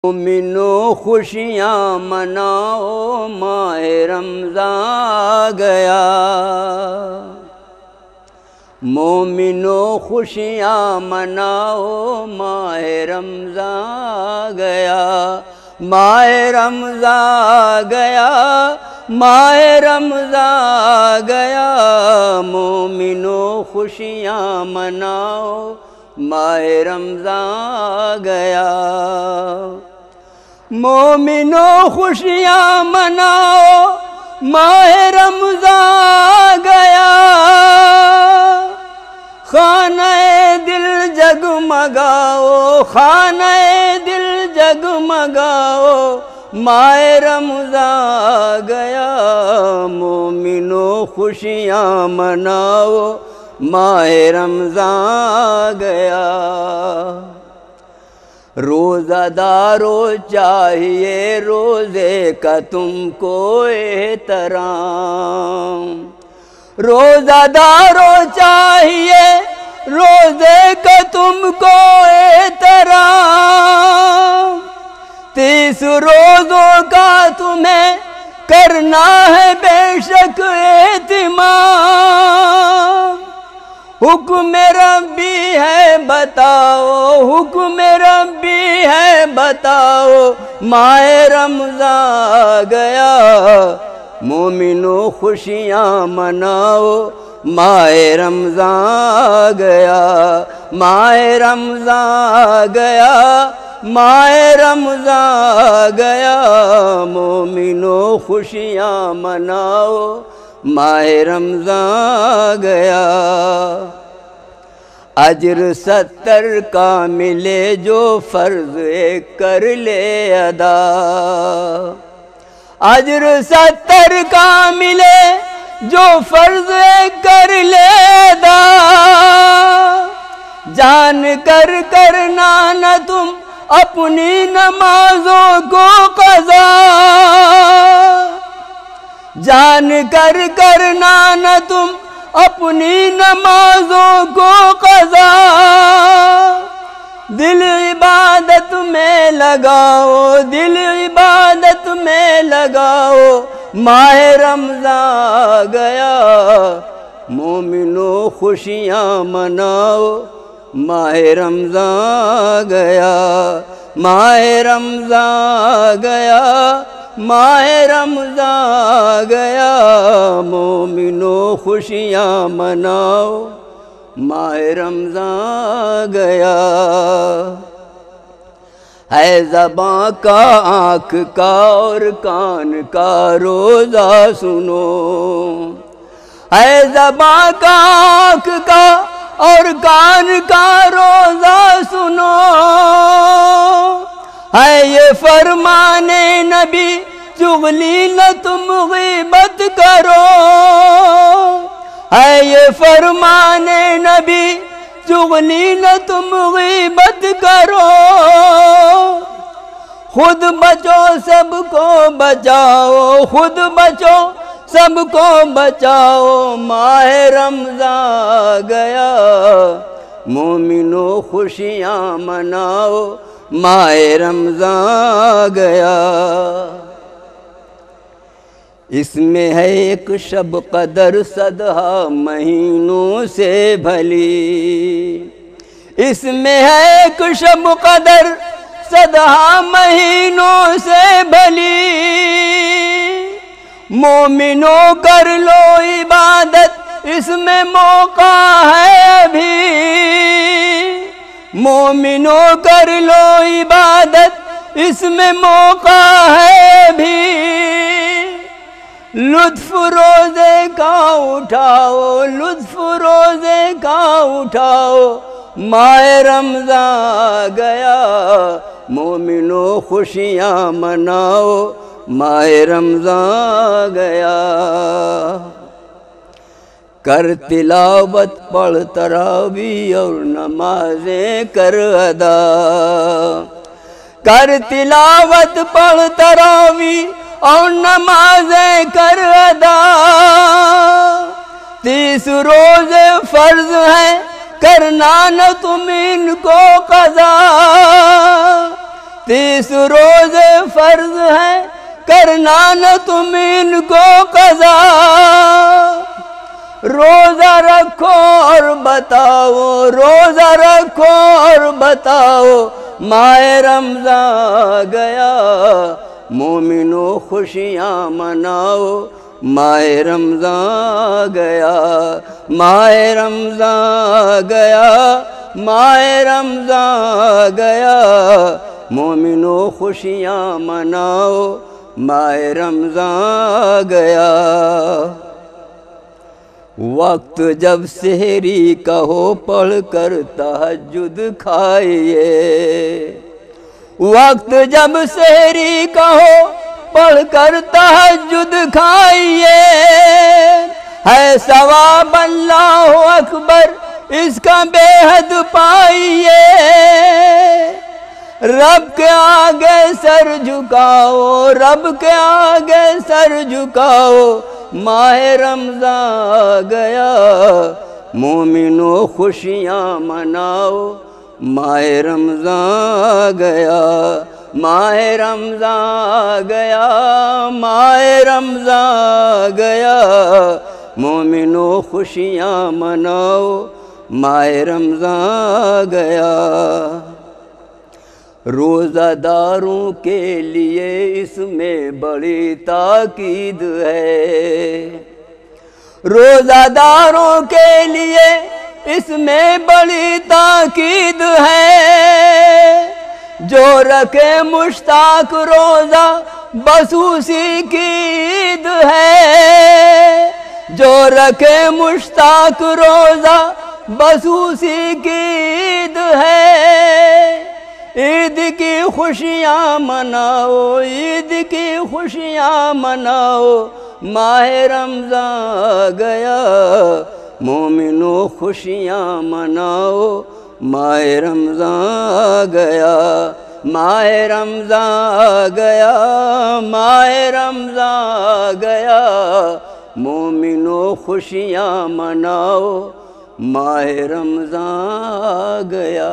مومنو خوشیاں مناؤ ماہ رمضان گیا، مومنو خوشیاں مناؤ ماہ رمضان گیا، ماہ رمضان گیا، ماہ رمضان گیا، مومنو خوشیاں مناؤ ماہ رمضان گیا، مومنو خوشیاں مناؤ ماہ رمضان گیا، خانہ دل جگمگاؤ، خانہ دل جگمگاؤ، ماہ رمضان گیا، مومنو خوشیاں مناؤ ماہ رمضان گیا، روزہ دارو چاہیے روزے کا تم کو احترام، روزہ دارو چاہیے روزے کا تم کو احترام، 30 روزوں کا تمہیں کرنا ہے بے شک اہتمام، حکم ربی ہے بتاؤ، حکم ربی ہے بتاؤ، ماہ رمضان گیا، مومنو خوشیاں مناؤ ماہ رمضان گیا، ماہ رمضان گیا، ماہ رمضان گیا، مومنو خوشیاں مناؤ ماہ رمضان گیا، اجر 70 کا ملے جو فرض ایک کر لے ادا، اجر 70 کا ملے جو فرض ایک کر لے ادا، جان کر کرنا نہ تم اپنی نمازوں کو قضا، جان کر کرنا نہ تم اپنی نمازوں کو قضا، دل عبادت میں لگاؤ، دل عبادت میں لگاؤ، ماہ رمضان گیا، مومنو خوشیاں مناؤ ماہ رمضان گیا، ماہ رمضان گیا، ماہ رمضان گیا، مومنو خوشیاں مناؤ ماہ رمضان گیا، ہے زباں کا آنکھ کا اور کان کا روزہ سنو، ہے زباں کا آنکھ کا اور کان کا روزہ سنو، ہے یہ فرمان نبی چغلی نہ تم غیبت کرو، ہے یہ فرمان نبی چغلی نہ تم غیبت کرو، خود بچو سب کو بچاؤ، خود بچو سب کو بچاؤ، ماہ رمضان گیا، مومنو خوشیاں مناؤ ماہ رمضان گیا، اس میں ہے ایک شب قدر 100 مہینوں سے بھلی، اس میں ہے ایک شب قدر 100 مہینوں سے بھلی، مومنو کر لو عبادت اس میں موقع ہے ابھی، مومنو کر لو عبادت اس میں موقع ہے ابھی، لطف روزے کا اٹھاؤ، لطف روزے کا اٹھاؤ، ماہ رمضان گیا، مومنو خوشیاں مناؤ ماہ رمضان گیا، کر تلاوت پڑھ تراویح اور نمازیں کر ادا، کر تلاوت پڑھ تراویح اور نمازیں کر ادا، 30 روزے فرض ہیں کرنا نہ تم ان کو قضا، 30 روزے فرض ہیں کرنا نہ تم ان کو قضا روزہ رکھو اور بتاؤ روزہ رکھو اور بتاؤ ماہ رمضان گیا مومنو خوشیاں مناؤ ماہ رمضان گیا ماہ رمضان گیا ماہ رمضان گیا مومنو خوشیاں مناؤ ماہ رمضان گیا وقت جب سحری کا ہو پڑھ کر تہجد کھائیے وقت جب سحری کا ہو پڑھ کر تہجد کھائیے ہے ثواب اللہ اکبر اس کا بے حد پائیے رب کے آگے سر جھکاؤ رب کے آگے سر جھکاؤ ماہ رمضان گیا مومنو خوشیاں مناؤ ماہ رمضان گیا ماہ رمضان گیا ماہ رمضان گیا مومنو خوشیاں مناؤ ماہ رمضان گیا روزہ داروں کے لیے اس میں بڑی تاکید ہے روزہ داروں کے لیے اس میں بڑی تاکید ہے جو رکھے مشتاق روزہ بس اسی کی عید ہے جو رکھے مشتاق روزہ بس اسی کی عید ہے عید کی خوشیاں مناؤ عید کی خوشیاں مناؤ ماہ رمضان گیا مومنو خوشیاں مناؤ ماہ رمضان گیا ماہ رمضان گیا ماہ رمضان گیا مومنو خوشیاں مناؤ ماہ رمضان گیا